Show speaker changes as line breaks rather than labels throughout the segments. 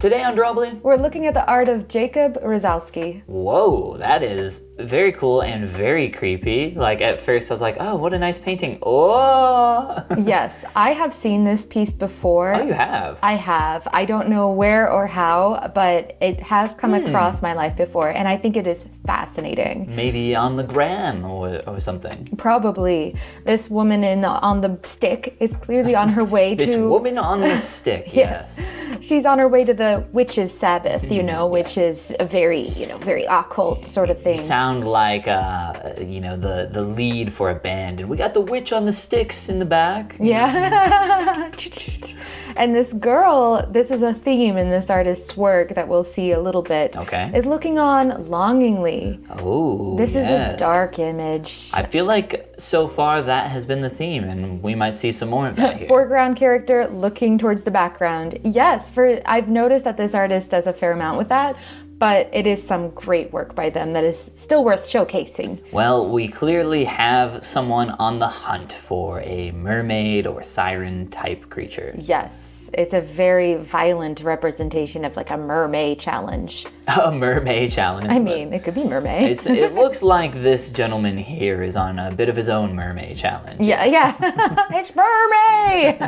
Today on Drawbli,
we're looking at the art of Jakub Rozalski.
Whoa, that is very cool and very creepy. Like at first I was like, oh, what a nice painting. Oh!
Yes, I have seen this piece before.
Oh, you have?
I have. I don't know where or how, but it has come across my life before, and I think it is fascinating.
Maybe on the gram or something.
Probably. This woman on the stick is clearly on her way to...
This woman on the stick, yes.
She's on her way to the witch's Sabbath, which is a very, very occult sort of thing.
You sound like, the lead for a band, and we got the witch on the sticks in the back.
Yeah. And this girl, this is a theme in this artist's work that we'll see a little bit, is looking on longingly.
Oh,
This is a dark image.
I feel like so far that has been the theme, and we might see some more of that here.
Foreground character looking towards the background. Yes, I've noticed that this artist does a fair amount with that, but it is some great work by them that is still worth showcasing.
Well, we clearly have someone on the hunt for a mermaid or siren type creature.
Yes. It's a very violent representation of like a mermaid challenge.
A mermaid challenge.
I mean, it could be mermaid.
It looks like this gentleman here is on a bit of his own mermaid challenge.
Yeah. It's mermaid!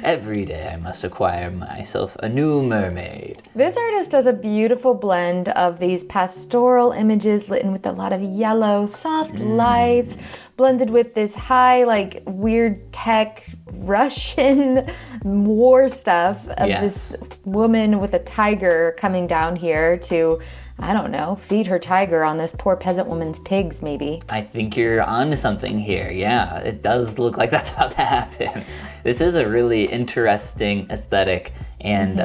Every day I must acquire myself a new mermaid.
This artist does a beautiful blend of these pastoral images lit in with a lot of yellow, soft lights, blended with this high, like, weird tech Russian war stuff of this woman with a tiger coming down here to, I don't know, feed her tiger on this poor peasant woman's pigs, maybe.
I think you're onto something here. Yeah, it does look like that's about to happen. This is a really interesting aesthetic, and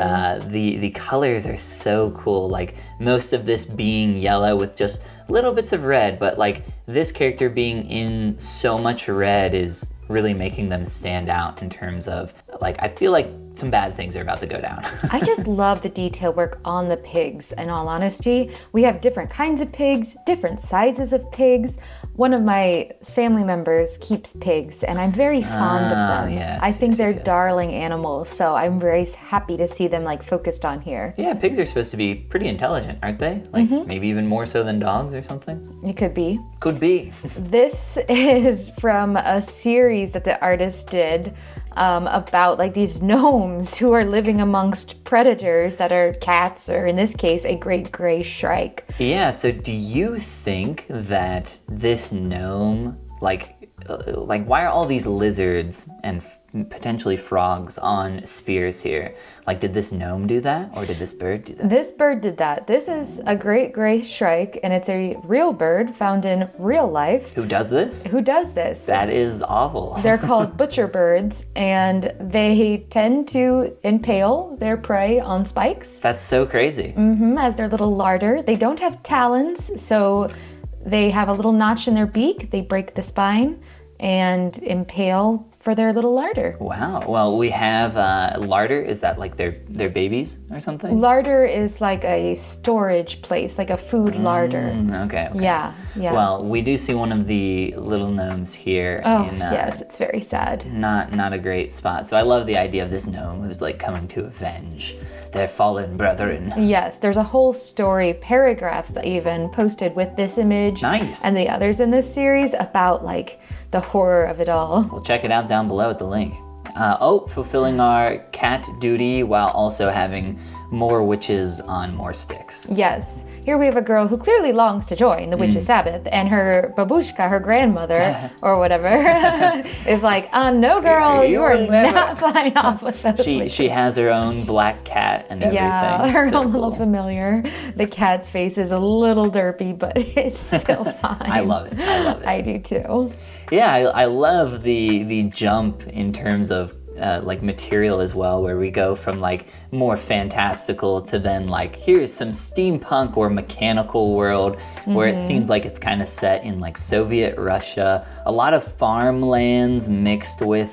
the colors are so cool. Like most of this being yellow with just little bits of red, but like this character being in so much red is really making them stand out in terms of, like, I feel like some bad things are about to go down.
I just love the detail work on the pigs, in all honesty. We have different kinds of pigs, different sizes of pigs. One of my family members keeps pigs, and I'm very fond of them.
Yes,
I think they're
yes.
darling animals, so I'm very happy to see them like focused on here.
Yeah, pigs are supposed to be pretty intelligent, aren't they? Like maybe even more so than dogs or something?
It could be.
Could be.
This is from a series that the artist did about like these gnomes who are living amongst predators that are cats, or in this case, a great gray shrike.
Yeah, so do you think that this gnome, like why are all these lizards and potentially frogs on spears here? Like, did this gnome do that, or did this bird do that?
This bird did that. This is a great gray shrike, and it's a real bird found in real life.
Who does this?
Who does this?
That is awful.
They're called butcher birds, and they tend to impale their prey on spikes.
That's so crazy.
As their little larder. They don't have talons, so they have a little notch in their beak. They break the spine and impale for their little larder.
Wow. Well, we have larder. Is that like their babies or something?
Larder is like a storage place, like a food larder.
Okay.
Yeah.
Well, we do see one of the little gnomes here.
Oh, yes, it's very sad.
Not a great spot. So I love the idea of this gnome who's like coming to avenge their fallen brethren.
Yes, there's a whole story, paragraphs even posted with this image.
Nice.
And the others in this series about like the horror of it all.
We'll check it out down below at the link. Fulfilling our cat duty while also having more witches on more sticks.
Yes. Here we have a girl who clearly longs to join the Witch's Sabbath, and her babushka, her grandmother, or whatever, is like, no girl, you are not flying off with those witches.
She has her own black cat and everything.
Yeah, her
so
own
cool.
little familiar. The cat's face is a little derpy, but it's still fine.
I love it.
I do too.
Yeah, I love the jump in terms of like material as well, where we go from like more fantastical to then like here's some steampunk or mechanical world where it seems like it's kind of set in like Soviet Russia. A lot of farmlands mixed with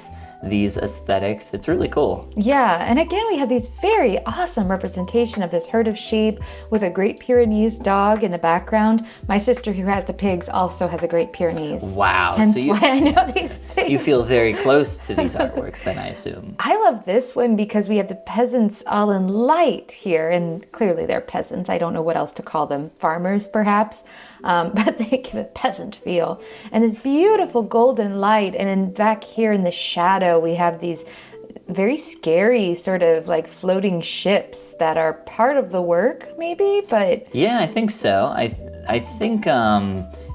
these aesthetics. It's really cool.
Yeah, and again, we have these very awesome representation of this herd of sheep with a Great Pyrenees dog in the background. My sister, who has the pigs, also has a Great Pyrenees.
Wow.
Hence
So
why I know these things.
you feel very close to these artworks then, I assume.
I love this one because we have the peasants all in light here, and clearly they're peasants. I don't know what else to call them. Farmers, perhaps, but they give a peasant feel. And this beautiful golden light, and then back here in the shadow, we have these very scary sort of like floating ships that are part of the work, maybe, but...
Yeah, I think so. I think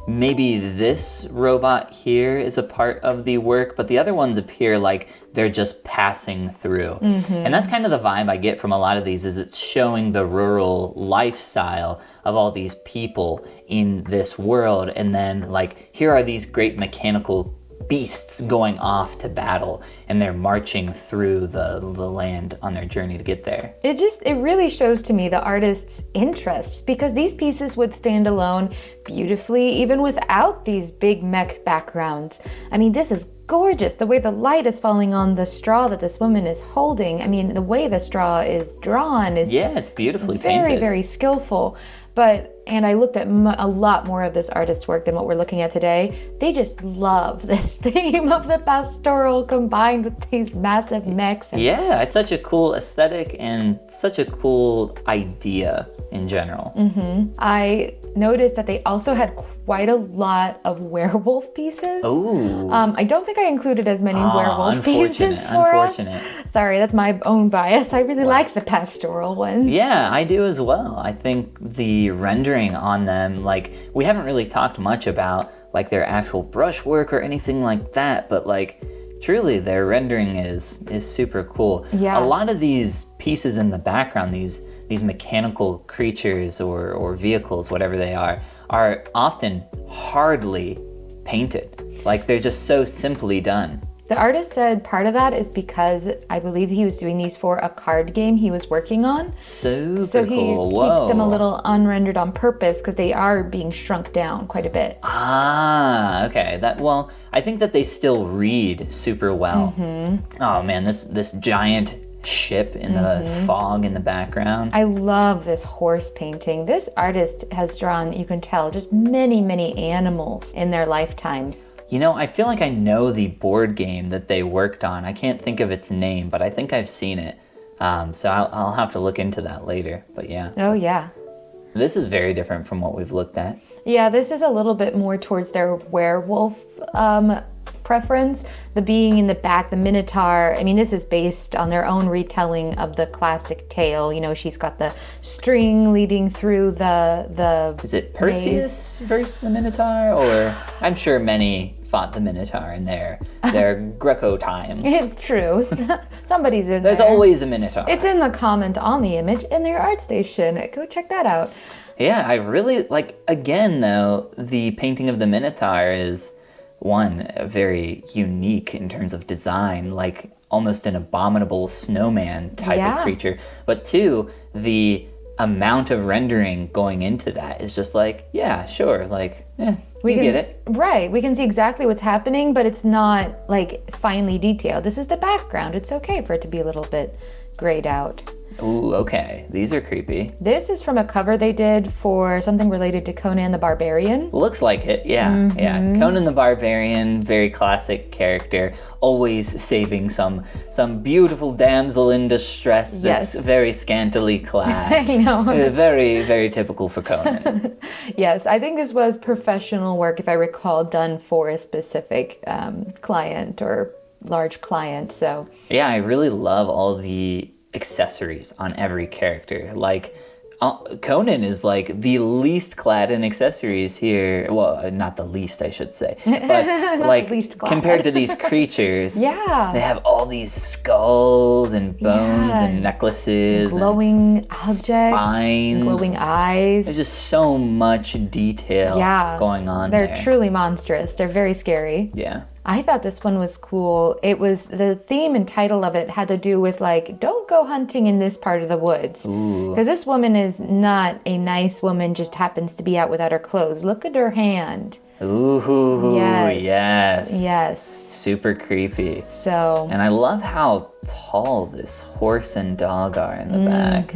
maybe this robot here is a part of the work, but the other ones appear like they're just passing through. And that's kind of the vibe I get from a lot of these, is it's showing the rural lifestyle of all these people in this world. And then like, here are these great mechanical beasts going off to battle, and they're marching through the land on their journey to get there.
It really shows to me the artist's interest, because these pieces would stand alone beautifully even without these big mech backgrounds. I mean, this is gorgeous. The way the light is falling on the straw that this woman is holding. I mean, the way the straw is drawn is
it's beautifully
very,
painted.
very skillful. And I looked at a lot more of this artist's work than what we're looking at today. They just love this theme of the pastoral combined with these massive mechs.
Yeah, it's such a cool aesthetic and such a cool idea in general.
I noticed that they also had quite a lot of werewolf pieces.
Ooh.
I don't think I included as many werewolf pieces for
unfortunate.
us. Sorry, that's my own bias. I really like the pastoral ones.
Yeah, I do as well. I think the rendering on them, like, we haven't really talked much about like their actual brushwork or anything like that, but like truly their rendering is super cool.
Yeah.
A lot of these pieces in the background, these mechanical creatures or vehicles, whatever they are often hardly painted. Like, they're just so simply done.
The artist said part of that is because I believe he was doing these for a card game he was working on.
Super
so he
cool.
keeps them a little unrendered on purpose because they are being shrunk down quite a bit.
Ah, okay. I think that they still read super well. Oh man, this giant ship in the fog in the background.
I love this horse painting. This artist has drawn, you can tell, just many, many animals in their lifetime.
You know, I feel like I know the board game that they worked on. I can't think of its name, but I think I've seen it. So I'll have to look into that later, but yeah.
Oh, yeah.
This is very different from what we've looked at.
Yeah, this is a little bit more towards their werewolf preference. The being in the back, the Minotaur, I mean, this is based on their own retelling of the classic tale. You know, she's got the string leading through the
Is it Perseus versus the Minotaur? Or I'm sure many fought the Minotaur in their Greco times.
It's true. Somebody's in
There's
there.
always a Minotaur.
It's in the comment on the image in their art station. Go check that out.
Yeah, I really like, again though, the painting of the Minotaur is one, very unique in terms of design, like almost an abominable snowman type of creature. But two, the amount of rendering going into that is just like, yeah, sure, like, we get it.
Right, we can see exactly what's happening, but it's not like finely detailed. This is the background. It's okay for it to be a little bit grayed out.
Ooh, okay. These are creepy.
This is from a cover they did for something related to Conan the Barbarian.
Looks like it, yeah. Yeah. Conan the Barbarian, very classic character, always saving some beautiful damsel in distress that's very scantily clad.
I know.
Very, very typical for Conan.
Yes, I think this was professional work, if I recall, done for a specific client or large client, so.
Yeah, I really love all the accessories on every character. Like, Conan is like the least clad in accessories here. Well, not the least, I should say. But like, compared to these creatures, they have all these skulls and bones and necklaces,
glowing objects,
spines,
glowing eyes.
There's just so much detail going on there.
They're truly monstrous. They're very scary.
Yeah.
I thought this one was cool. It was, the theme and title of it had to do with like, don't go hunting in this part of the woods. Because this woman is not a nice woman, just happens to be out without her clothes. Look at her hand.
Ooh, yes.
Yes.
super creepy.
So.
And I love how tall this horse and dog are in the back.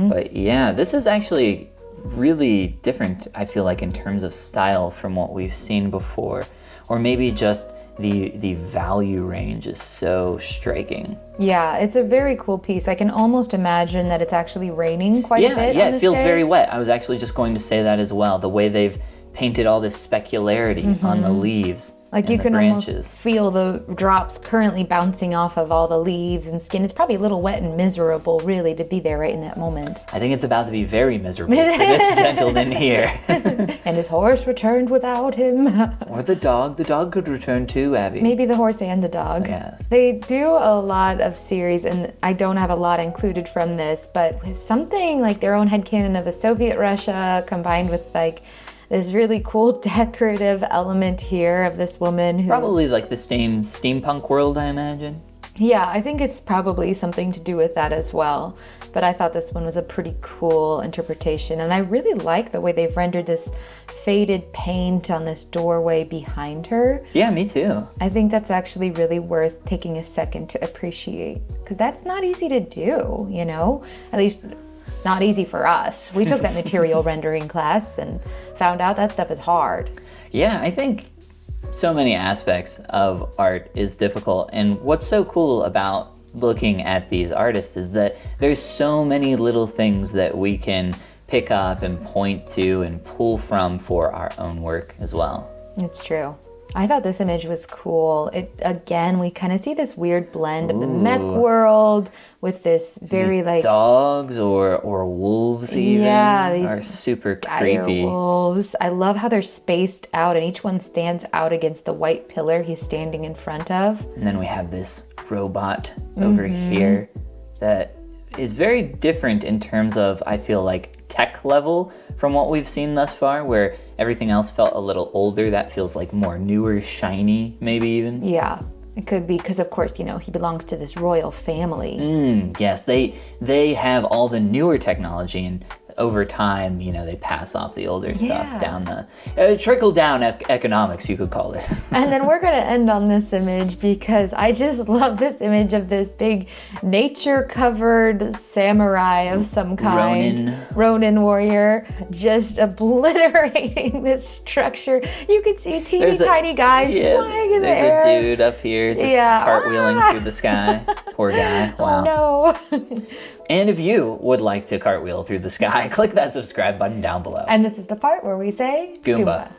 But yeah, this is actually really different, I feel like, in terms of style from what we've seen before. Or maybe just the value range is so striking.
Yeah, it's a very cool piece. I can almost imagine that it's actually raining quite a bit.
Yeah,
on
it
this
feels
day.
very wet. I was actually just going to say that as well. The way they've painted all this specularity on the leaves.
Like
and
you
the
can
branches.
almost feel the drops currently bouncing off of all the leaves and skin. It's probably a little wet and miserable, really, to be there right in that moment.
I think it's about to be very miserable for this gentleman here.
And his horse returned without him.
Or the dog. The dog could return too, Abby.
Maybe the horse and the dog.
Yes.
They do a lot of series, and I don't have a lot included from this, but with something like their own headcanon of a Soviet Russia combined with like this really cool decorative element here of this woman who...
Probably like the same steampunk world, I imagine.
Yeah, I think it's probably something to do with that as well. But I thought this one was a pretty cool interpretation. And I really like the way they've rendered this faded paint on this doorway behind her.
Yeah, me too.
I think that's actually really worth taking a second to appreciate. Because that's not easy to do, you know? At least not easy for us. We took that material rendering class and found out that stuff is hard.
Yeah, I think so many aspects of art is difficult. And what's so cool about looking at these artists is that there's so many little things that we can pick up and point to and pull from for our own work as well.
It's true. I thought this image was cool. Again, we kind of see this weird blend of the mech world with this very
These
like
dogs or wolves even
these
are super
dire
creepy.
wolves. I love how they're spaced out and each one stands out against the white pillar he's standing in front of.
And then we have this robot over here that is very different in terms of, I feel like, tech level from what we've seen thus far, where everything else felt a little older. That feels like more newer, shiny, maybe even.
Yeah, it could be because, of course, you know, he belongs to this royal family.
Yes, they have all the newer technology, and over time, you know, they pass off the older stuff down the trickle down economics, you could call it.
And then we're going to end on this image because I just love this image of this big nature-covered samurai of some kind. Ronin warrior, just obliterating this structure. You can see tiny guys flying in the air.
There's a dude up here just cartwheeling through the sky. Poor guy. Wow.
Oh, no.
And if you would like to cartwheel through the sky, click that subscribe button down below.
And this is the part where we say
Goomba.